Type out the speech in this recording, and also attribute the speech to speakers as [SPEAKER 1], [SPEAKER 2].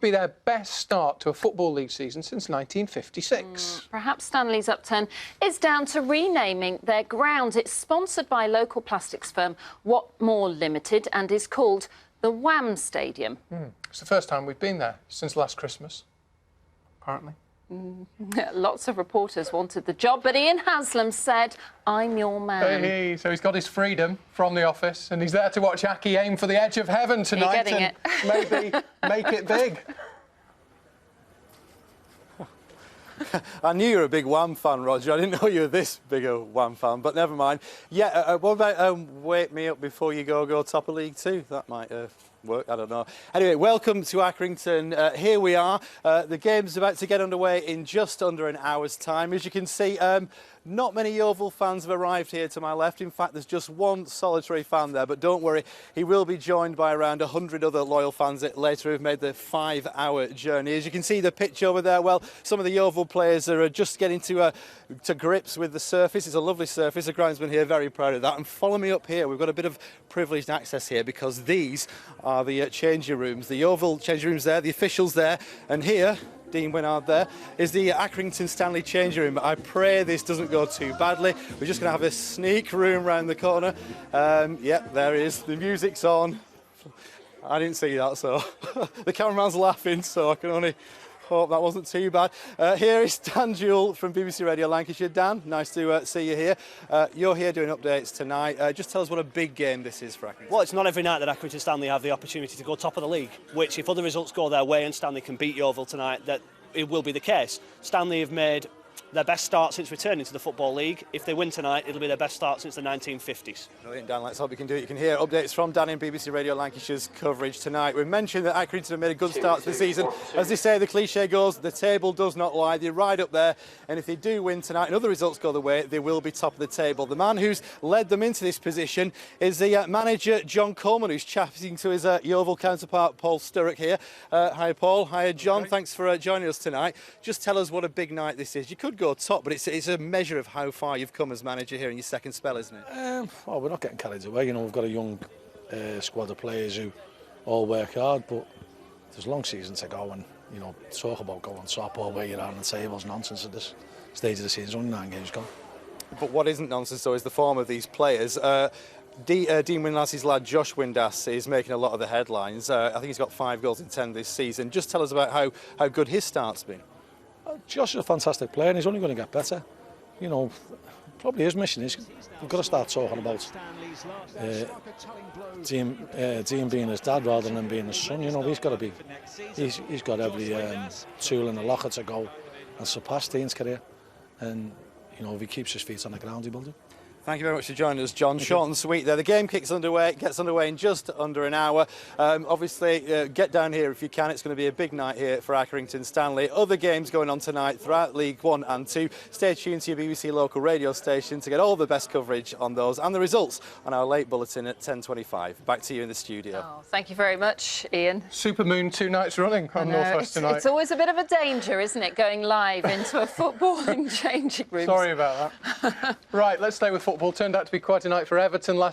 [SPEAKER 1] Be their best start to a Football League season since 1956.
[SPEAKER 2] Perhaps Stanley's upturn is down to renaming their ground. It's sponsored by local plastics firm Whatmore Limited and is called the Wham Stadium.
[SPEAKER 1] It's the first time we've been there since last Christmas, apparently.
[SPEAKER 2] Lots of reporters wanted the job, but Ian Haslam said, "I'm your man."
[SPEAKER 1] Hey, so he's got his freedom from the office and he's there to watch Aki aim for the edge of heaven tonight
[SPEAKER 2] and
[SPEAKER 1] maybe make it big.
[SPEAKER 3] I knew you were a big Wham fan, Roger. I didn't know you were this big a Wham fan, but never mind. Yeah, what about wake me up before you go top of League Two? That might work, I don't know. Anyway, welcome to Accrington. Here we are. The game's about to get underway in just under an hour's time. As you can see, not many Yeovil fans have arrived here to my left. In fact, there's just one solitary fan there, but don't worry, he will be joined by around 100 other loyal fans later who've made the 5-hour journey. As you can see the pitch over there, well, some of the Yeovil players are just getting to grips with the surface. It's a lovely surface. The groundsman here very proud of that. And follow me up here. We've got a bit of privileged access here because these are the changing rooms. The Yeovil changing rooms there, the officials there, and here, Dean Winnard there, is the Accrington Stanley changing room. I pray this doesn't go too badly. We're just going to have a sneak room round the corner. Yep, there it is. The music's on. I didn't see that, so the cameraman's laughing, so I can only hope that wasn't too bad. Here is Dan Jewell from BBC Radio Lancashire. Dan, nice to see you here. You're here doing updates tonight. Just tell us what a big game this is for Accrington.
[SPEAKER 4] Well, it's not every night that Accrington Stanley have the opportunity to go top of the league, which if other results go their way and Stanley can beat Yeovil tonight, that it will be the case. Stanley have made their best start since returning to the Football League. If they win tonight, it'll be their best start since the 1950s.
[SPEAKER 3] Brilliant, Dan. Let's hope you can do it. You can hear updates from Dan in BBC Radio Lancashire's coverage tonight. We mentioned that Accrington have made a good start to the season. As they say, the cliche goes, the table does not lie. They're right up there. And if they do win tonight and other results go their way, they will be top of the table. The man who's led them into this position is the manager, John Coleman, who's chatting to his Yeovil counterpart, Paul Sturrock here. Hi, Paul. Hi, John. Thanks for joining us tonight. Just tell us what a big night this is. You could go top, but it's a measure of how far you've come as manager here in your second spell, isn't it?
[SPEAKER 5] Well, we're not getting carried away. You know, we've got a young squad of players who all work hard, but there's a long season to go, and you know, talk about going top or where you're on the table's nonsense at this stage of the season. Only 9 games gone.
[SPEAKER 3] But what isn't nonsense, though, is the form of these players. Dean Windass's lad Josh Windass is making a lot of the headlines. I think he's got 5 goals in 10 this season. Just tell us about how good his start's been.
[SPEAKER 5] Josh is a fantastic player and he's only going to get better. You know, probably his mission is we've got to start talking about Dean being his dad rather than being his son. You know, he's got every tool in the locker to go and surpass Dean's career. And, you know, if he keeps his feet on the ground, he will do.
[SPEAKER 3] Thank you very much for joining us, John. Short and sweet there. The game gets underway in just under an hour. Obviously, get down here if you can. It's going to be a big night here for Accrington Stanley. Other games going on tonight throughout League 1 and 2. Stay tuned to your BBC local radio station to get all the best coverage on those and the results on our late bulletin at 10:25. Back to you in the studio.
[SPEAKER 2] Oh, thank you very much, Ian.
[SPEAKER 1] Supermoon 2 nights running on North West tonight.
[SPEAKER 2] It's always a bit of a danger, isn't it, going live into a footballing changing room.
[SPEAKER 1] Sorry about that. Right, let's stay with football. Turned out to be quite a night for Everton last